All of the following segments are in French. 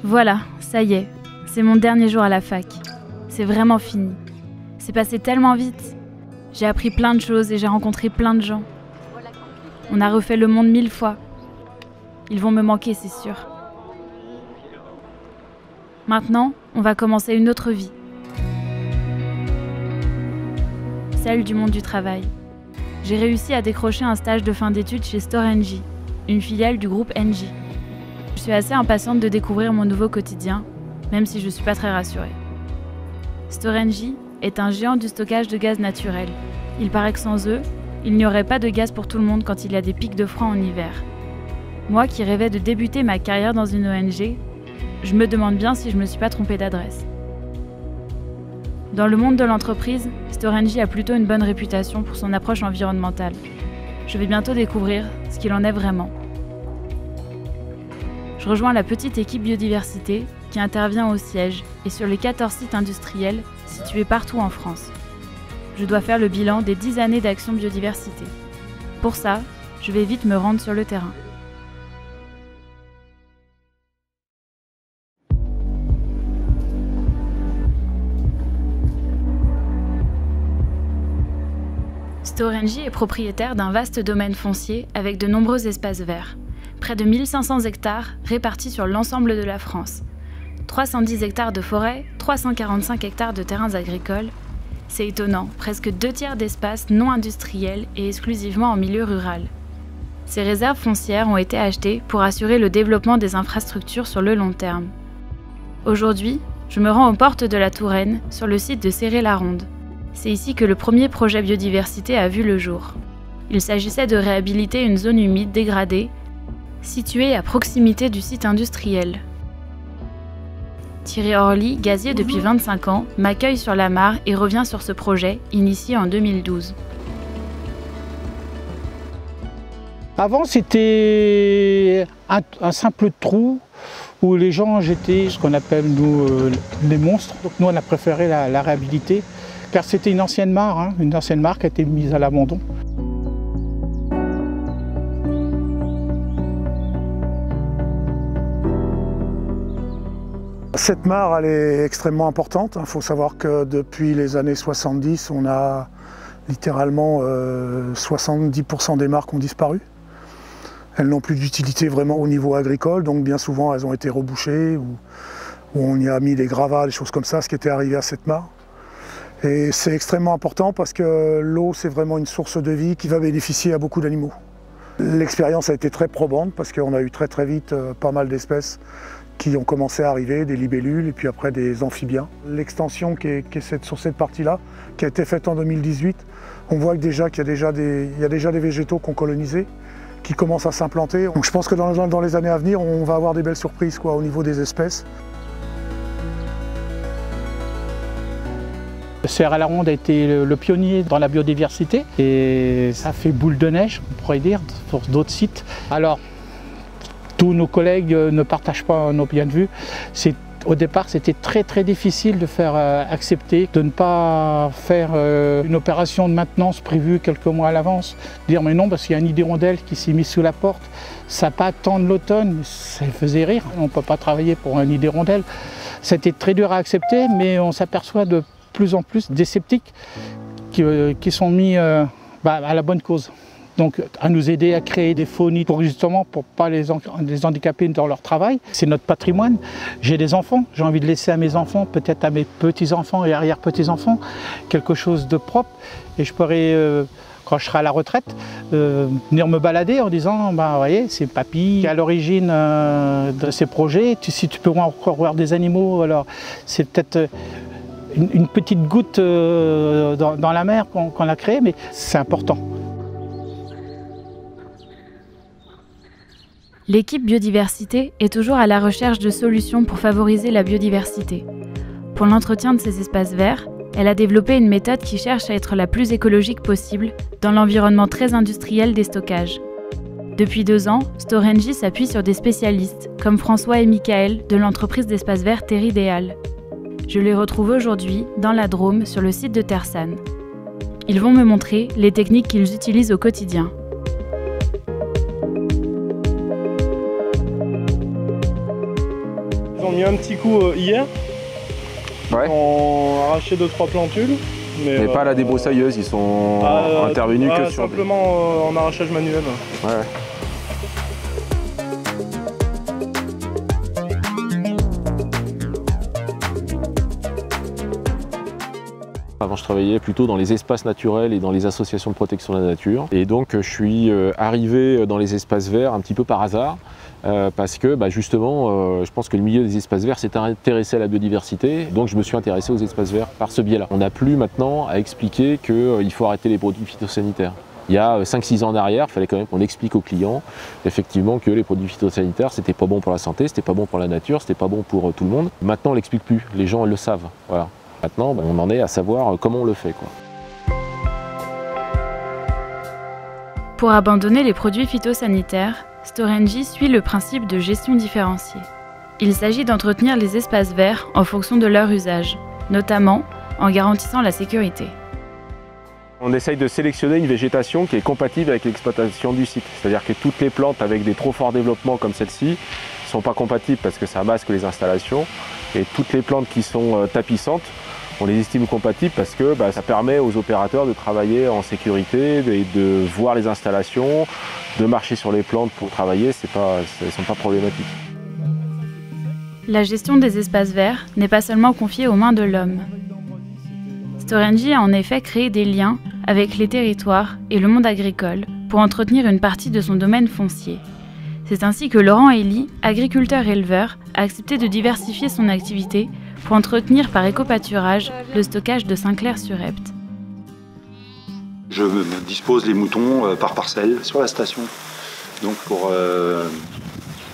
Voilà, ça y est, c'est mon dernier jour à la fac. C'est vraiment fini. C'est passé tellement vite. J'ai appris plein de choses et j'ai rencontré plein de gens. On a refait le monde 1000 fois. Ils vont me manquer, c'est sûr. Maintenant, on va commencer une autre vie. Celle du monde du travail. J'ai réussi à décrocher un stage de fin d'études chez Storengy, une filiale du groupe Engie. Je suis assez impatiente de découvrir mon nouveau quotidien, même si je ne suis pas très rassurée. Storengy est un géant du stockage de gaz naturel. Il paraît que sans eux, il n'y aurait pas de gaz pour tout le monde quand il y a des pics de froid en hiver. Moi qui rêvais de débuter ma carrière dans une ONG, je me demande bien si je ne me suis pas trompée d'adresse. Dans le monde de l'entreprise, Storengy a plutôt une bonne réputation pour son approche environnementale. Je vais bientôt découvrir ce qu'il en est vraiment. Je rejoins la petite équipe biodiversité qui intervient au siège et sur les 14 sites industriels situés partout en France. Je dois faire le bilan des 10 années d'action biodiversité. Pour ça, je vais vite me rendre sur le terrain. Storengy est propriétaire d'un vaste domaine foncier avec de nombreux espaces verts. Près de 1500 hectares répartis sur l'ensemble de la France. 310 hectares de forêt, 345 hectares de terrains agricoles. C'est étonnant, presque 2/3 d'espaces non industriels et exclusivement en milieu rural. Ces réserves foncières ont été achetées pour assurer le développement des infrastructures sur le long terme. Aujourd'hui, je me rends aux portes de la Touraine, sur le site de Céré-la-Ronde. C'est ici que le premier projet biodiversité a vu le jour. Il s'agissait de réhabiliter une zone humide dégradée, située à proximité du site industriel. Thierry Orly, gazier depuis 25 ans, m'accueille sur la mare et revient sur ce projet, initié en 2012. Avant, c'était un simple trou où les gens jetaient ce qu'on appelle, nous, les monstres. Donc nous, on a préféré la réhabiliter, car c'était une ancienne mare qui a été mise à l'abandon. Cette mare, elle est extrêmement importante. Il faut savoir que depuis les années 70, on a littéralement 70% des mares qui ont disparu. Elles n'ont plus d'utilité vraiment au niveau agricole, donc bien souvent elles ont été rebouchées ou on y a mis des gravats, des choses comme ça, ce qui était arrivé à cette mare. Et c'est extrêmement important parce que l'eau, c'est vraiment une source de vie qui va bénéficier à beaucoup d'animaux. L'expérience a été très probante parce qu'on a eu très vite pas mal d'espèces qui ont commencé à arriver, des libellules et puis après des amphibiens. L'extension qui est sur cette partie-là, qui a été faite en 2018, on voit que déjà qu'il y a déjà des végétaux qui ont colonisé, qui commencent à s'implanter. Donc je pense que dans les années à venir, on va avoir des belles surprises au niveau des espèces. Céré-la-Ronde a été le pionnier dans la biodiversité et ça fait boule de neige, on pourrait dire, pour d'autres sites. Alors, tous nos collègues ne partagent pas nos points de vue. Au départ, c'était très difficile de faire accepter, de ne pas faire une opération de maintenance prévue quelques mois à l'avance. Dire mais non, parce qu'il y a un nid d'hirondelle qui s'est mis sous la porte, ça n'a pas attendre l'automne, ça faisait rire. On ne peut pas travailler pour un nid d'hirondelle. C'était très dur à accepter, mais on s'aperçoit de plus en plus des sceptiques qui sont mis à la bonne cause. Donc à nous aider à créer des faunies pour justement pour pas les handicaper dans leur travail. C'est notre patrimoine. J'ai des enfants, j'ai envie de laisser à mes enfants, peut-être à mes petits-enfants et arrière-petits-enfants, quelque chose de propre. Et je pourrais, quand je serai à la retraite, venir me balader en disant, vous voyez, c'est papy qui est à l'origine de ces projets. Si tu peux encore voir des animaux, alors c'est peut-être une petite goutte dans la mer qu'on a créée, mais c'est important. L'équipe biodiversité est toujours à la recherche de solutions pour favoriser la biodiversité. Pour l'entretien de ces espaces verts, elle a développé une méthode qui cherche à être la plus écologique possible dans l'environnement très industriel des stockages. Depuis 2 ans, Storengy s'appuie sur des spécialistes comme François et Michael de l'entreprise d'espaces verts Terridéal. Je les retrouve aujourd'hui dans la Drôme sur le site de Tersanne. Ils vont me montrer les techniques qu'ils utilisent au quotidien. ont mis un petit coup hier. Ouais. Ils ont arraché 2-3 plantules. Mais pas à la débroussailleuse, ils sont intervenus que sur... Simplement en arrachage manuel. Ouais. Avant, je travaillais plutôt dans les espaces naturels et dans les associations de protection de la nature. Et donc, je suis arrivé dans les espaces verts un petit peu par hasard. Parce que justement, je pense que le milieu des espaces verts s'est intéressé à la biodiversité, donc je me suis intéressé aux espaces verts par ce biais-là. On n'a plus maintenant à expliquer qu'il faut arrêter les produits phytosanitaires. Il y a 5-6 ans en arrière, il fallait quand même qu'on explique aux clients effectivement que les produits phytosanitaires, c'était pas bon pour la santé, c'était pas bon pour la nature, c'était pas bon pour tout le monde. Maintenant, on l'explique plus, les gens le savent. Voilà. Maintenant, on en est à savoir comment on le fait, quoi. Pour abandonner les produits phytosanitaires, Storengy suit le principe de gestion différenciée. Il s'agit d'entretenir les espaces verts en fonction de leur usage, notamment en garantissant la sécurité. On essaye de sélectionner une végétation qui est compatible avec l'exploitation du site. C'est-à-dire que toutes les plantes avec des trop forts développements comme celle-ci ne sont pas compatibles parce que ça masque les installations. Et toutes les plantes qui sont tapissantes, on les estime compatibles parce que ça permet aux opérateurs de travailler en sécurité, de voir les installations, de marcher sur les plantes pour travailler, elles ne sont pas problématiques. La gestion des espaces verts n'est pas seulement confiée aux mains de l'homme. Storengy a en effet créé des liens avec les territoires et le monde agricole pour entretenir une partie de son domaine foncier. C'est ainsi que Laurent Elie, agriculteur-éleveur, a accepté de diversifier son activité pour entretenir par éco-pâturage le stockage de Saint-Clair-sur-Epte. Je dispose les moutons par parcelle sur la station, donc pour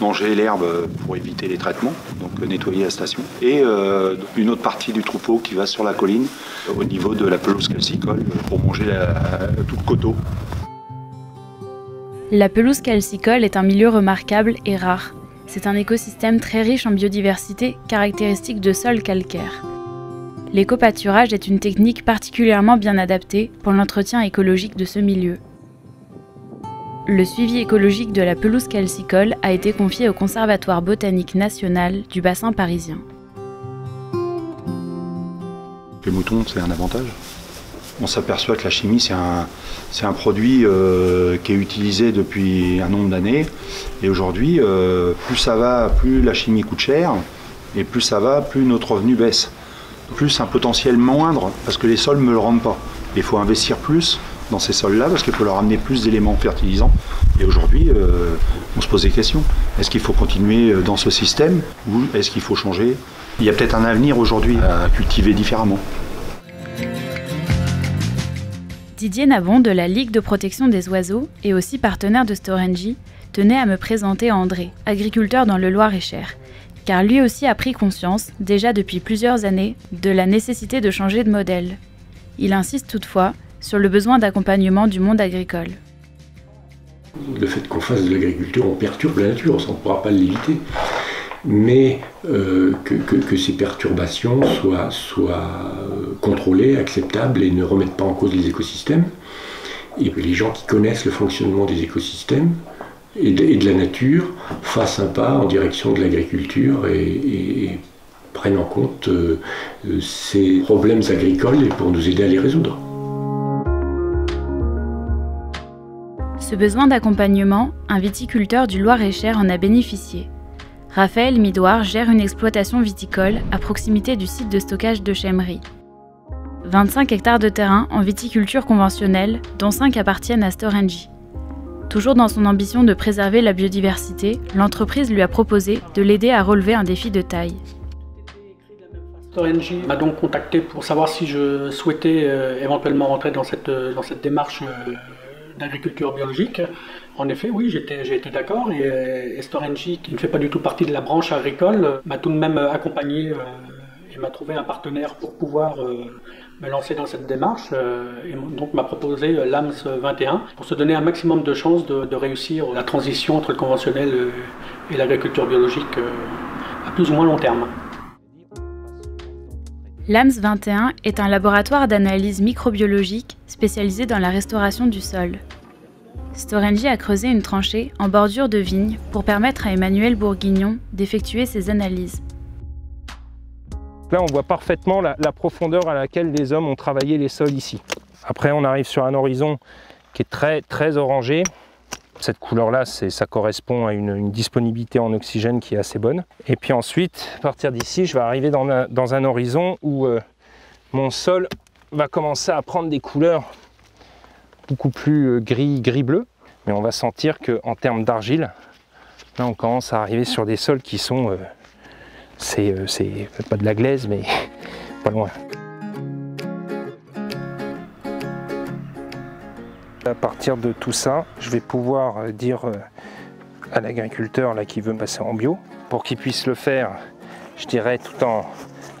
manger l'herbe pour éviter les traitements, donc nettoyer la station. Et une autre partie du troupeau qui va sur la colline au niveau de la pelouse calcicole pour manger tout le coteau. La pelouse calcicole est un milieu remarquable et rare. C'est un écosystème très riche en biodiversité, caractéristique de sols calcaires. L'éco-pâturage est une technique particulièrement bien adaptée pour l'entretien écologique de ce milieu. Le suivi écologique de la pelouse calcicole a été confié au Conservatoire botanique national du bassin parisien. Les moutons, c'est un avantage. On s'aperçoit que la chimie, c'est un produit qui est utilisé depuis un nombre d'années. Et aujourd'hui, plus ça va, plus la chimie coûte cher. Et plus ça va, plus notre revenu baisse. Plus un potentiel moindre, parce que les sols ne me le rendent pas. Il faut investir plus dans ces sols-là, parce qu'il faut leur amener plus d'éléments fertilisants. Et aujourd'hui, on se pose des questions. Est-ce qu'il faut continuer dans ce système ou est-ce qu'il faut changer? Il y a peut-être un avenir aujourd'hui à cultiver différemment. Didier Nabon de la Ligue de protection des oiseaux et aussi partenaire de Storengy tenait à me présenter André, agriculteur dans le Loir-et-Cher, car lui aussi a pris conscience, déjà depuis plusieurs années, de la nécessité de changer de modèle. Il insiste toutefois sur le besoin d'accompagnement du monde agricole. Le fait qu'on fasse de l'agriculture, on perturbe la nature, ça, on ne pourra pas l'éviter. Mais que ces perturbations soient contrôlées, acceptables et ne remettent pas en cause les écosystèmes. Et que les gens qui connaissent le fonctionnement des écosystèmes et de la nature fassent un pas en direction de l'agriculture et prennent en compte ces problèmes agricoles pour nous aider à les résoudre. Ce besoin d'accompagnement, un viticulteur du Loir-et-Cher en a bénéficié. Raphaël Midouard gère une exploitation viticole à proximité du site de stockage de Chemmery. 25 hectares de terrain en viticulture conventionnelle, dont 5 appartiennent à Storengy. Toujours dans son ambition de préserver la biodiversité, l'entreprise lui a proposé de l'aider à relever un défi de taille. Storengy m'a donc contacté pour savoir si je souhaitais éventuellement rentrer dans cette démarche d'agriculture biologique. En effet, oui, j'ai été d'accord et Storengy, qui ne fait pas du tout partie de la branche agricole, m'a tout de même accompagné et m'a trouvé un partenaire pour pouvoir me lancer dans cette démarche et donc m'a proposé l'AMS 21 pour se donner un maximum de chances de réussir la transition entre le conventionnel et l'agriculture biologique à plus ou moins long terme. L'AMS 21 est un laboratoire d'analyse microbiologique spécialisé dans la restauration du sol. Storengy a creusé une tranchée en bordure de vigne pour permettre à Emmanuel Bourguignon d'effectuer ses analyses. là, on voit parfaitement la profondeur à laquelle les hommes ont travaillé les sols ici. Après, on arrive sur un horizon qui est très orangé. Cette couleur-là, ça correspond à une disponibilité en oxygène qui est assez bonne. Et puis ensuite, à partir d'ici, je vais arriver dans un horizon où mon sol va commencer à prendre des couleurs beaucoup plus gris-bleu. Mais on va sentir qu'en termes d'argile, là, on commence à arriver sur des sols qui sont... c'est pas de la glaise, mais pas loin. À partir de tout ça, je vais pouvoir dire à l'agriculteur qui veut passer en bio, pour qu'il puisse le faire, je dirais, tout en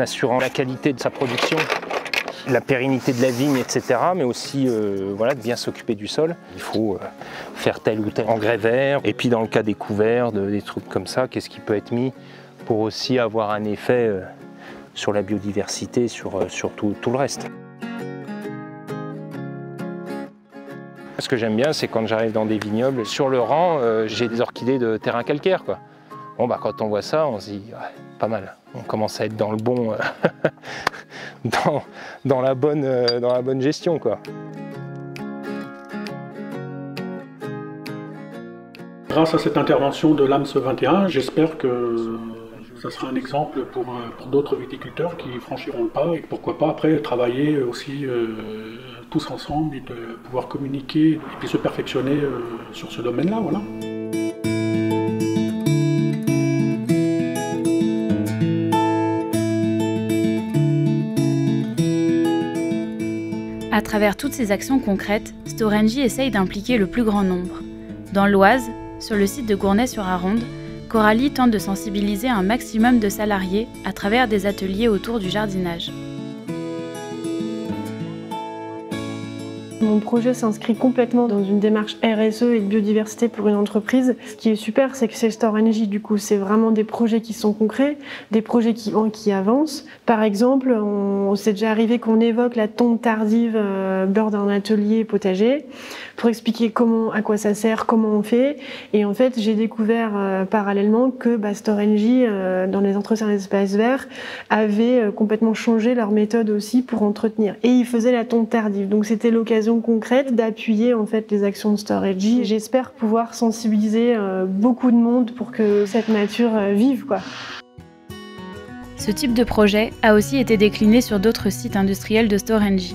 assurant la qualité de sa production, la pérennité de la vigne, etc. Mais aussi voilà, de bien s'occuper du sol. Il faut faire tel ou tel engrais vert. Et puis dans le cas des couverts, des trucs comme ça, qu'est-ce qui peut être mis pour aussi avoir un effet sur la biodiversité, sur tout le reste. Ce que j'aime bien, c'est quand j'arrive dans des vignobles, sur le rang, j'ai des orchidées de terrain calcaire, quoi. Bon, bah, quand on voit ça, on se dit, ouais, pas mal. On commence à être dans le bon, dans la bonne gestion, quoi. Grâce à cette intervention de l'AMS 21, j'espère que ça sera un exemple pour d'autres viticulteurs qui franchiront le pas et pourquoi pas après travailler aussi tous ensemble et de pouvoir communiquer et puis se perfectionner sur ce domaine-là. Voilà. À travers toutes ces actions concrètes, Storengy essaye d'impliquer le plus grand nombre. Dans l'Oise, sur le site de Gournay-sur-Aronde, Coralie tente de sensibiliser un maximum de salariés à travers des ateliers autour du jardinage. Mon projet s'inscrit complètement dans une démarche RSE et de biodiversité pour une entreprise. Ce qui est super, c'est que chez Storengy, du coup, c'est vraiment des projets qui sont concrets, des projets qui avancent. Par exemple, on s'est déjà arrivé qu'on évoque la tonte tardive lors d'un atelier potager pour expliquer à quoi ça sert, comment on fait. Et en fait, j'ai découvert parallèlement que Storengy, dans les entretiens d'espaces verts, avait complètement changé leur méthode aussi pour entretenir. Et ils faisaient la tonte tardive. Donc c'était l'occasion concrète d'appuyer en fait les actions de Storengy. J'espère pouvoir sensibiliser beaucoup de monde pour que cette nature vive, quoi. Ce type de projet a aussi été décliné sur d'autres sites industriels de Storengy.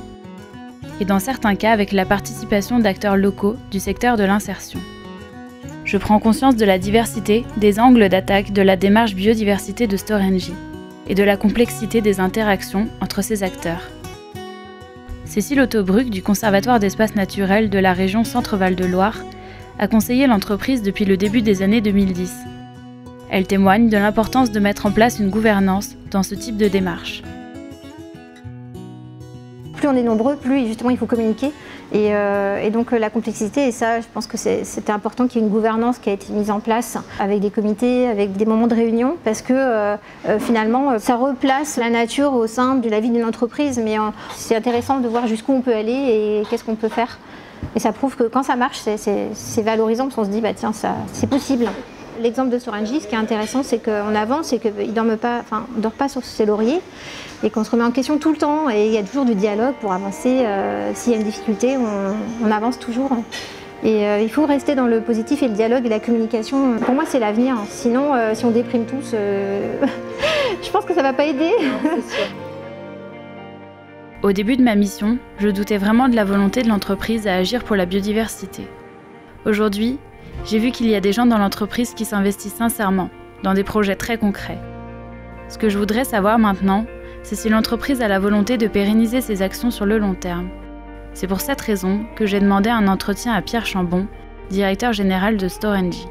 Et dans certains cas avec la participation d'acteurs locaux du secteur de l'insertion. Je prends conscience de la diversité des angles d'attaque de la démarche biodiversité de Storengy et de la complexité des interactions entre ces acteurs. Cécile Autobruck du Conservatoire d'espaces naturels de la région Centre-Val de Loire a conseillé l'entreprise depuis le début des années 2010. Elle témoigne de l'importance de mettre en place une gouvernance dans ce type de démarche. Plus on est nombreux, plus justement il faut communiquer. Et donc la complexité, et ça je pense que c'était important qu'il y ait une gouvernance qui a été mise en place avec des comités, avec des moments de réunion, parce que finalement ça replace la nature au sein de la vie d'une entreprise, mais c'est intéressant de voir jusqu'où on peut aller et qu'est-ce qu'on peut faire. Et ça prouve que quand ça marche, c'est valorisant, parce qu'on se dit bah tiens, c'est possible. L'exemple de Storengy, ce qui est intéressant, c'est qu'on avance et qu'il ne dort pas sur ses lauriers et qu'on se remet en question tout le temps. Et il y a toujours du dialogue pour avancer. S'il y a une difficulté, on avance toujours. Et il faut rester dans le positif et le dialogue et la communication. Pour moi, c'est l'avenir. Sinon, si on déprime tous, je pense que ça ne va pas aider. Au début de ma mission, je doutais vraiment de la volonté de l'entreprise à agir pour la biodiversité. Aujourd'hui, j'ai vu qu'il y a des gens dans l'entreprise qui s'investissent sincèrement, dans des projets très concrets. Ce que je voudrais savoir maintenant, c'est si l'entreprise a la volonté de pérenniser ses actions sur le long terme. C'est pour cette raison que j'ai demandé un entretien à Pierre Chambon, directeur général de Storengy.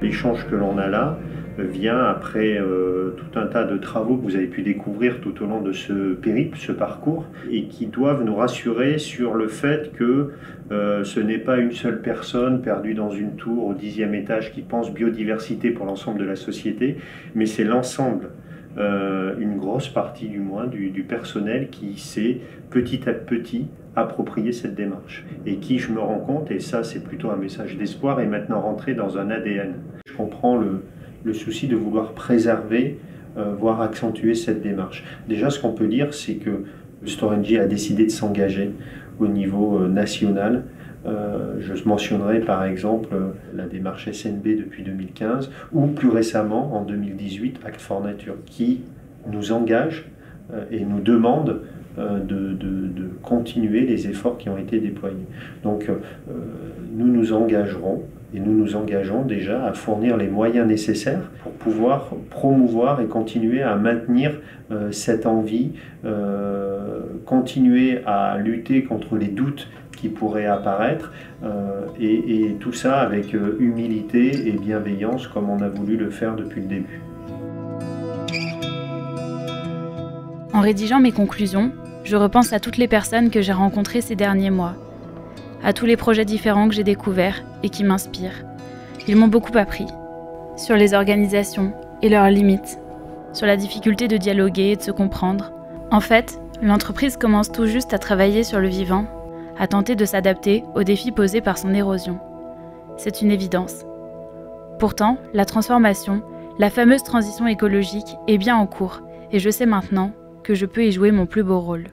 L'échange que l'on a là vient après tout un tas de travaux que vous avez pu découvrir tout au long de ce périple, ce parcours, et qui doivent nous rassurer sur le fait que ce n'est pas une seule personne perdue dans une tour au 10e étage qui pense biodiversité pour l'ensemble de la société, mais c'est l'ensemble, une grosse partie du moins, du personnel qui s'est petit à petit approprié cette démarche et qui, je me rends compte, et ça c'est plutôt un message d'espoir, est maintenant rentré dans un ADN. Je comprends le souci de vouloir préserver, voire accentuer cette démarche. Déjà, ce qu'on peut dire, c'est que Storengy a décidé de s'engager au niveau national. Je mentionnerai par exemple la démarche SNB depuis 2015 ou plus récemment en 2018 Act for Nature qui nous engage et nous demande de continuer les efforts qui ont été déployés. Donc nous nous engagerons et nous nous engageons déjà à fournir les moyens nécessaires pour pouvoir promouvoir et continuer à maintenir cette envie, continuer à lutter contre les doutes qui pourraient apparaître et tout ça avec humilité et bienveillance comme on a voulu le faire depuis le début. En rédigeant mes conclusions, je repense à toutes les personnes que j'ai rencontrées ces derniers mois, à tous les projets différents que j'ai découverts et qui m'inspirent. Ils m'ont beaucoup appris, sur les organisations et leurs limites, sur la difficulté de dialoguer et de se comprendre. En fait, l'entreprise commence tout juste à travailler sur le vivant, à tenter de s'adapter aux défis posés par son érosion. C'est une évidence. Pourtant, la transformation, la fameuse transition écologique, est bien en cours, et je sais maintenant que je peux y jouer mon plus beau rôle.